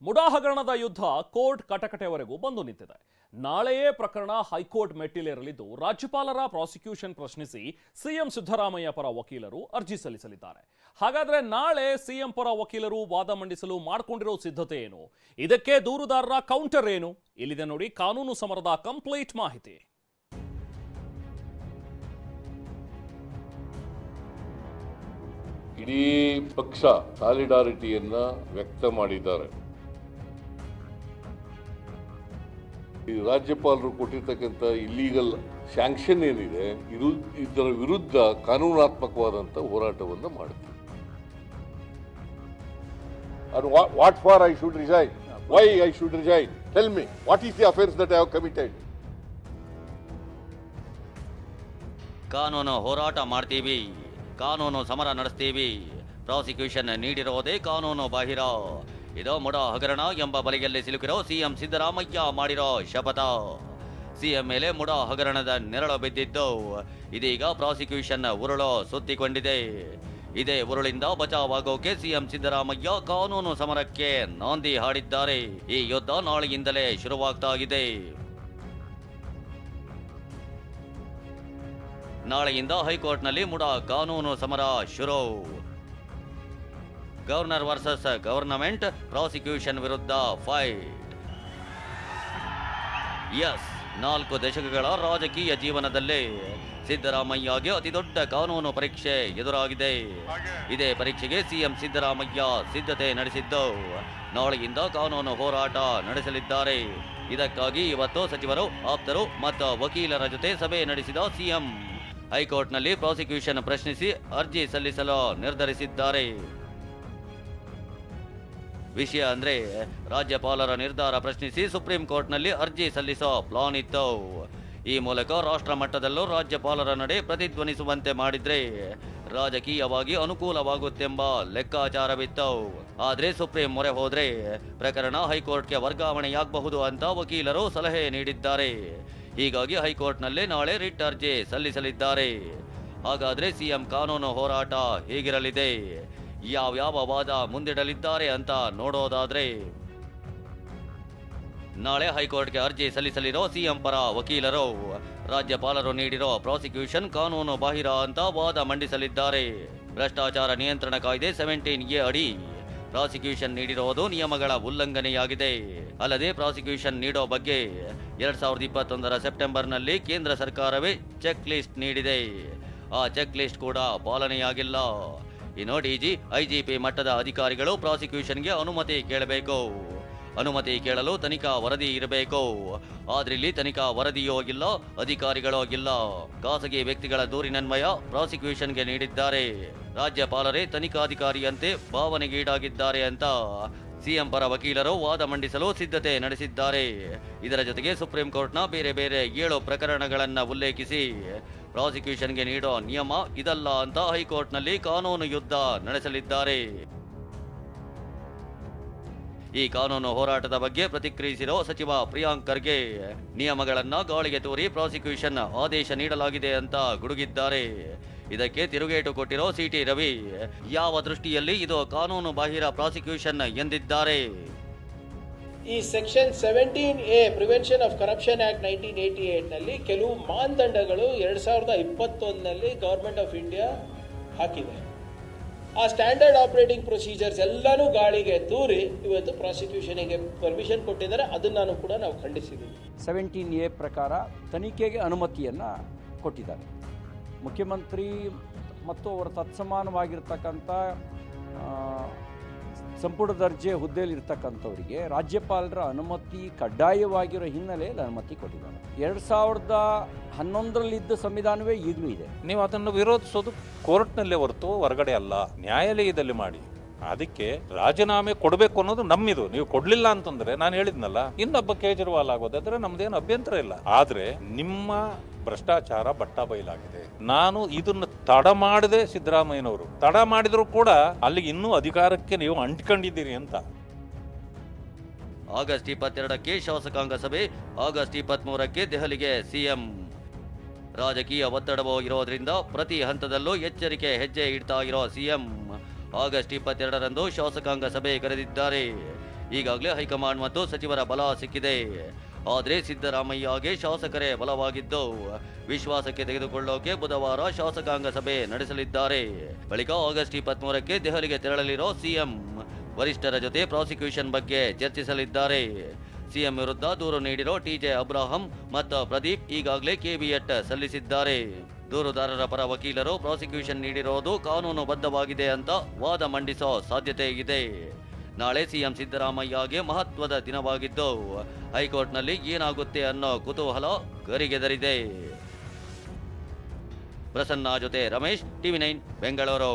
ಮುಡಾ ಹಗರಣದ ಯುದ್ಧ ಕೋರ್ಟ್ ಕಟಕಟೆವರೆಗೂ ಬಂದು ನಿಂತಿದೆ. ನಾಳೆಯೇ ಪ್ರಕರಣ ಹೈಕೋರ್ಟ್ ಮೆಟ್ಟಿಲೇರಲಿದ್ದು, ರಾಜ್ಯಪಾಲರ ಪ್ರಾಸಿಕ್ಯೂಷನ್ ಪ್ರಶ್ನಿಸಿ ಸಿಎಂ ಸಿದ್ದರಾಮಯ್ಯ ಪರ ವಕೀಲರು ಅರ್ಜಿ ಸಲ್ಲಿಸಲಿದ್ದಾರೆ. ಹಾಗಾದ್ರೆ ನಾಳೆ ಸಿಎಂ ಪರ ವಕೀಲರು ವಾದ ಮಂಡಿಸಲು ಮಾಡಿಕೊಂಡಿರೋ ಸಿದ್ಧತೆ ಏನು? ಇದಕ್ಕೆ ದೂರುದಾರರ ಕೌಂಟರ್ ಏನು? ಇಲ್ಲಿದೆ ನೋಡಿ ಕಾನೂನು ಸಮರದ ಕಂಪ್ಲೀಟ್ ಮಾಹಿತಿ. ಇಡೀ ಪಕ್ಷ ಸಾಲಿಡಾರಿಟಿಯನ್ನ ವ್ಯಕ್ತ ಮಾಡಿದ್ದಾರೆ. ಈ ರಾಜ್ಯಪಾಲರು ಕೊಟ್ಟಿರ್ತಕ್ಕಂಥ ಇಲ್ಲೀಗಲ್ ಸ್ಯಾಂಕ್ಷನ್ ಏನಿದೆ ಇದರ ವಿರುದ್ಧ ಕಾನೂನಾತ್ಮಕವಾದಂಥ ಹೋರಾಟವನ್ನು ಮಾಡುತ್ತೆ. And what for I should resign? Why I should resign? Tell me, what is the offense that I have committed? ಕಾನೂನು ಹೋರಾಟ ಮಾಡ್ತೀವಿ, ಕಾನೂನು ಸಮರ ನಡೆಸ್ತೀವಿ, ಪ್ರಾಸಿಕ್ಯೂಷನ್ ನೀಡಿರೋದೇ ಕಾನೂನು ಬಾಹಿರ. ಇದು ಮುಡಾ ಹಗರಣ ಎಂಬ ಬಲೆಯಲ್ಲಿ ಸಿಲುಕಿರೋ ಸಿಎಂ ಸಿದ್ದರಾಮಯ್ಯ ಮಾಡಿರೋ ಶಪಥ. ಸಿಎಂ ಮೇಲೆ ಮುಡಾ ಹಗರಣದ ನೆರಳು ಬಿದ್ದಿದ್ದು ಇದೀಗ ಪ್ರಾಸಿಕ್ಯೂಷನ್ ಉರುಳು ಸುತ್ತಿಕೊಂಡಿದೆ. ಇದೇ ಉರುಳಿಂದ ಬಚಾವಾಗೋಕೆ ಸಿಎಂ ಸಿದ್ದರಾಮಯ್ಯ ಕಾನೂನು ಸಮರಕ್ಕೆ ನಾಂದಿ ಹಾಡಿದ್ದಾರೆ. ಈ ಯುದ್ಧ ನಾಳೆಯಿಂದಲೇ ಶುರುವಾಗ್ತಾ ಇದೆ. ನಾಳೆಯಿಂದ ಹೈಕೋರ್ಟ್ನಲ್ಲಿ ಮುಡಾ ಕಾನೂನು ಸಮರ ಶುರು. ಗವರ್ನರ್ ವರ್ಸಸ್ ಗವರ್ನಮೆಂಟ್, ಪ್ರಾಸಿಕ್ಯೂಷನ್ ವಿರುದ್ಧ ಫೈಟ್. ಎಸ್, 4 ದಶಕಗಳ ರಾಜಕೀಯ ಜೀವನದಲ್ಲಿ ಸಿದ್ದರಾಮಯ್ಯಗೆ ಅತಿದೊಡ್ಡ ಕಾನೂನು ಪರೀಕ್ಷೆ ಎದುರಾಗಿದೆ. ಇದೇ ಪರೀಕ್ಷೆಗೆ ಸಿಎಂ ಸಿದ್ದರಾಮಯ್ಯ ಸಿದ್ಧತೆ ನಡೆಸಿದ್ದು ನಾಳೆಯಿಂದ ಕಾನೂನು ಹೋರಾಟ ನಡೆಸಲಿದ್ದಾರೆ. ಇದಕ್ಕಾಗಿ ಇವತ್ತು ಸಚಿವರು, ಆಪ್ತರು ಮತ್ತು ವಕೀಲರ ಜೊತೆ ಸಭೆ ನಡೆಸಿದ ಸಿಎಂ ಹೈಕೋರ್ಟ್ನಲ್ಲಿ ಪ್ರಾಸಿಕ್ಯೂಷನ್ ಪ್ರಶ್ನಿಸಿ ಅರ್ಜಿ ಸಲ್ಲಿಸಲು ನಿರ್ಧರಿಸಿದ್ದಾರೆ. ವಿಷಯ ಅಂದ್ರೆ ರಾಜ್ಯಪಾಲರ ನಿರ್ಧಾರ ಪ್ರಶ್ನಿಸಿ ಸುಪ್ರೀಂ ಕೋರ್ಟ್ನಲ್ಲಿ ಅರ್ಜಿ ಸಲ್ಲಿಸೋ ಪ್ಲಾನ್ ಇತ್ತು. ಈ ಮೂಲಕ ರಾಷ್ಟ್ರ ಮಟ್ಟದಲ್ಲೂ ರಾಜ್ಯಪಾಲರ ನಡೆ ಪ್ರತಿಧ್ವನಿಸುವಂತೆ ಮಾಡಿದ್ರೆ ರಾಜಕೀಯವಾಗಿ ಅನುಕೂಲವಾಗುತ್ತೆಂಬ ಲೆಕ್ಕಾಚಾರವಿತ್ತು. ಆದ್ರೆ ಸುಪ್ರೀಂ ಮೊರೆ ಹೋದ್ರೆ ಪ್ರಕರಣ ಹೈಕೋರ್ಟ್ಗೆ ವರ್ಗಾವಣೆಯಾಗಬಹುದು ಅಂತ ವಕೀಲರು ಸಲಹೆ ನೀಡಿದ್ದಾರೆ. ಹೀಗಾಗಿ ಹೈಕೋರ್ಟ್ನಲ್ಲೇ ನಾಳೆ ರಿಟ್ ಅರ್ಜಿ ಸಲ್ಲಿಸಲಿದ್ದಾರೆ. ಹಾಗಾದ್ರೆ ಸಿಎಂ ಕಾನೂನು ಹೋರಾಟ ಹೇಗಿರಲಿದೆ, ಯಾವ್ಯಾವ ವಾದ ಮುಂದಿಡಲಿದ್ದಾರೆ ಅಂತ ನೋಡೋದಾದ್ರೆ, ನಾಳೆ ಹೈಕೋರ್ಟ್ಗೆ ಅರ್ಜಿ ಸಲ್ಲಿಸಲಿರೋ ಸಿಎಂ ಪರ ವಕೀಲರು ರಾಜ್ಯಪಾಲರು ನೀಡಿರೋ ಪ್ರಾಸಿಕ್ಯೂಷನ್ ಕಾನೂನು ಬಾಹಿರ ಅಂತ ವಾದ ಮಂಡಿಸಲಿದ್ದಾರೆ. ಭ್ರಷ್ಟಾಚಾರ ನಿಯಂತ್ರಣ ಕಾಯ್ದೆ 17A ಅಡಿ ಪ್ರಾಸಿಕ್ಯೂಷನ್ ನೀಡಿರೋದು ನಿಯಮಗಳ ಉಲ್ಲಂಘನೆಯಾಗಿದೆ. ಅಲ್ಲದೆ ಪ್ರಾಸಿಕ್ಯೂಷನ್ ನೀಡೋ ಬಗ್ಗೆ 2021 ಸೆಪ್ಟೆಂಬರ್ನಲ್ಲಿ ಕೇಂದ್ರ ಸರ್ಕಾರವೇ ಚೆಕ್ ಲಿಸ್ಟ್ ನೀಡಿದೆ. ಆ ಚೆಕ್ ಲಿಸ್ಟ್ ಕೂಡ ಪಾಲನೆಯಾಗಿಲ್ಲ. ಇನ್ನು ಡಿಜಿ, ಐಜಿಪಿ ಮಟ್ಟದ ಅಧಿಕಾರಿಗಳು ಪ್ರಾಸಿಕ್ಯೂಷನ್ಗೆ ಅನುಮತಿ ಕೇಳಬೇಕು. ಅನುಮತಿ ಕೇಳಲು ತನಿಖಾ ವರದಿ ಇರಬೇಕು. ಆದ್ರಿಲ್ಲಿ ತನಿಖಾ ವರದಿಯೋ ಇಲ್ಲ, ಅಧಿಕಾರಿಗಳೋ ಇಲ್ಲ. ಖಾಸಗಿ ವ್ಯಕ್ತಿಗಳ ದೂರಿನನ್ವಯ ಪ್ರಾಸಿಕ್ಯೂಷನ್ಗೆ ನೀಡಿದ್ದಾರೆ. ರಾಜ್ಯಪಾಲರೇ ತನಿಖಾಧಿಕಾರಿಯಂತೆ ಭಾವನೆಗೀಡಾಗಿದ್ದಾರೆ ಅಂತ ಸಿಎಂ ಪರ ವಕೀಲರು ವಾದ ಮಂಡಿಸಲು ಸಿದ್ಧತೆ ನಡೆಸಿದ್ದಾರೆ. ಇದರ ಜೊತೆಗೆ ಸುಪ್ರೀಂ ಕೋರ್ಟ್ನ ಬೇರೆ ಬೇರೆ 7 ಪ್ರಕರಣಗಳನ್ನು ಉಲ್ಲೇಖಿಸಿ ಪ್ರಾಸಿಕ್ಯೂಷನ್ಗೆ ನೀಡೋ ನಿಯಮ ಇದಲ್ಲ ಅಂತ ಹೈಕೋರ್ಟ್ನಲ್ಲಿ ಕಾನೂನು ಯುದ್ಧ ನಡೆಸಲಿದ್ದಾರೆ. ಈ ಕಾನೂನು ಹೋರಾಟದ ಬಗ್ಗೆ ಪ್ರತಿಕ್ರಿಯಿಸಿರೋ ಸಚಿವ ಪ್ರಿಯಾಂಕ್ ಖರ್ಗೆ ನಿಯಮಗಳನ್ನ ಗಾಳಿಗೆ ತೂರಿ ಪ್ರಾಸಿಕ್ಯೂಷನ್ ಆದೇಶ ನೀಡಲಾಗಿದೆ ಅಂತ ಗುಡುಗಿದ್ದಾರೆ. ಇದಕ್ಕೆ ತಿರುಗೇಟು ಕೊಟ್ಟಿರೋ ಸಿಟಿ ರವಿ ಯಾವ ದೃಷ್ಟಿಯಲ್ಲಿ ಇದು ಕಾನೂನು ಬಾಹಿರ ಪ್ರಾಸಿಕ್ಯೂಷನ್ ಎಂದಿದ್ದಾರೆ. ಈ section 17A prevention of corruption act 1988 ನಲ್ಲಿ ಕೆಲವು ಮಾನದಂಡಗಳು 2021ನಲ್ಲಿ ಗವರ್ಮೆಂಟ್ ಆಫ್ ಇಂಡಿಯಾ ಹಾಕಿದೆ. ಆ ಸ್ಟ್ಯಾಂಡರ್ಡ್ ಆಪರೇಟಿಂಗ್ ಪ್ರೊಸೀಜರ್ಸ್ ಎಲ್ಲಾನು ಗಾಳಿಗೆ ತೂರಿ ಇವತ್ತು ಪ್ರಾಸಿಕ್ಯೂಷನ್ಗೆ ಪರ್ಮಿಷನ್ ಕೊಟ್ಟಿದ್ದಾರೆ. ಅದನ್ನು ಕೂಡ ನಾವು ಖಂಡಿಸಿದ್ದೀವಿ. 17A ಪ್ರಕಾರ ತನಿಖೆಗೆ ಅನುಮತಿಯನ್ನು ಕೊಟ್ಟಿದ್ದಾರೆ. ಮುಖ್ಯಮಂತ್ರಿ ಮತ್ತು ಅವರ ತತ್ಸಮಾನವಾಗಿರ್ತಕ್ಕಂಥ ಸಂಪುಟ ದರ್ಜೆ ಹುದ್ದೆಯಲ್ಲಿರ್ತಕ್ಕಂಥವರಿಗೆ ರಾಜ್ಯಪಾಲರ ಅನುಮತಿ ಕಡ್ಡಾಯವಾಗಿರೋ ಹಿನ್ನೆಲೆಯಲ್ಲಿ ಅನುಮತಿ ಕೊಟ್ಟಿದ್ದಾರೆ. 2011ರಲ್ಲಿದ್ದ ಸಂವಿಧಾನವೇ ಈಗಲೂ ಇದೆ. ನೀವು ಅದನ್ನು ವಿರೋಧಿಸೋದು ಕೋರ್ಟ್ನಲ್ಲೇ ಹೊರತು ಹೊರಗಡೆ ಅಲ್ಲ, ನ್ಯಾಯಾಲಯದಲ್ಲಿ ಮಾಡಿ. ಅದಕ್ಕೆ ರಾಜೀನಾಮೆ ಕೊಡಬೇಕು ಅನ್ನೋದು ನಮ್ಮಿದು. ನೀವು ಕೊಡ್ಲಿಲ್ಲ ಅಂತಂದ್ರೆ ನಾನು ಹೇಳಿದ್ನಲ್ಲ, ಇನ್ನೊಬ್ಬ ಕೇಜ್ರಿವಾಲ್ ಆಗೋದಾದ್ರೆ ನಮ್ದೇನು ಅಭ್ಯಂತರ ಇಲ್ಲ. ಆದ್ರೆ ನಿಮ್ಮ ಭ್ರಷ್ಟಾಚಾರ ಬಟ್ಟ ಬಯಲಾಗಿದೆ. ನಾನು ಇದನ್ನ ತಡ ಮಾಡದೆ ಸಿದ್ದರಾಮಯ್ಯನವರು ತಡ ಮಾಡಿದ್ರು ಕೂಡ ಅಲ್ಲಿಗೆ ಇನ್ನೂ ಅಧಿಕಾರಕ್ಕೆ ನೀವು ಅಂಟ್ಕೊಂಡಿದ್ದೀರಿ ಅಂತ. ಆಗಸ್ಟ್ 22ಕ್ಕೆ ಶಾಸಕಾಂಗ ಸಭೆ, ಆಗಸ್ಟ್ 23ಕ್ಕೆ ದೆಹಲಿಗೆ ಸಿಎಂ. ರಾಜಕೀಯ ಒತ್ತಡವೂ ಇರೋದ್ರಿಂದ ಪ್ರತಿ ಹಂತದಲ್ಲೂ ಎಚ್ಚರಿಕೆ ಹೆಜ್ಜೆ ಇಡ್ತಾ ಇರೋ ಸಿಎಂ ಆಗಸ್ಟ್ 22ರಂದು ಶಾಸಕಾಂಗ ಸಭೆ ಕರೆದಿದ್ದಾರೆ. ಈಗಾಗಲೇ ಹೈಕಮಾಂಡ್ ಮತ್ತು ಸಚಿವರ ಬಲ ಸಿಕ್ಕಿದೆ. ಆದರೆ ಸಿದ್ದರಾಮಯ್ಯಗೆ ಶಾಸಕರೇ ಬಲವಾಗಿದ್ದು ವಿಶ್ವಾಸಕ್ಕೆ ತೆಗೆದುಕೊಳ್ಳೋಕೆ ಬುಧವಾರ ಶಾಸಕಾಂಗ ಸಭೆ ನಡೆಸಲಿದ್ದಾರೆ. ಬಳಿಕ ಆಗಸ್ಟ್ 23ಕ್ಕೆ ದೆಹಲಿಗೆ ತೆರಳಲಿರೋ ಸಿಎಂ ವರಿಷ್ಠರ ಜೊತೆ ಪ್ರಾಸಿಕ್ಯೂಷನ್ ಬಗ್ಗೆ ಚರ್ಚಿಸಲಿದ್ದಾರೆ. ಸಿಎಂ ವಿರುದ್ಧ ದೂರು ನೀಡಿರೋ ಟಿಜೆ ಅಬ್ರಾಹಂ ಮತ್ತು ಪ್ರದೀಪ್ ಈಗಾಗಲೇ ಕೆವಿಯಟ್ ಸಲ್ಲಿಸಿದ್ದಾರೆ. ದೂರುದಾರರ ಪರ ವಕೀಲರು ಪ್ರಾಸಿಕ್ಯೂಷನ್ ನೀಡಿರೋದು ಕಾನೂನುಬದ್ಧವಾಗಿದೆ ಅಂತ ವಾದ ಮಂಡಿಸೋ ಸಾಧ್ಯತೆ ಇದೆ. ನಾಳೆ ಸಿಎಂ ಸಿದ್ದರಾಮಯ್ಯಗೆ ಮಹತ್ವದ ದಿನವಾಗಿದ್ದು ಹೈಕೋರ್ಟ್ನಲ್ಲಿ ಏನಾಗುತ್ತೆ ಅನ್ನೋ ಕುತೂಹಲ ಗರಿಗೆದರಿದೆ. ಪ್ರಸನ್ನ ಜೊತೆ ರಮೇಶ್, ಟಿವಿ9 ಬೆಂಗಳೂರು.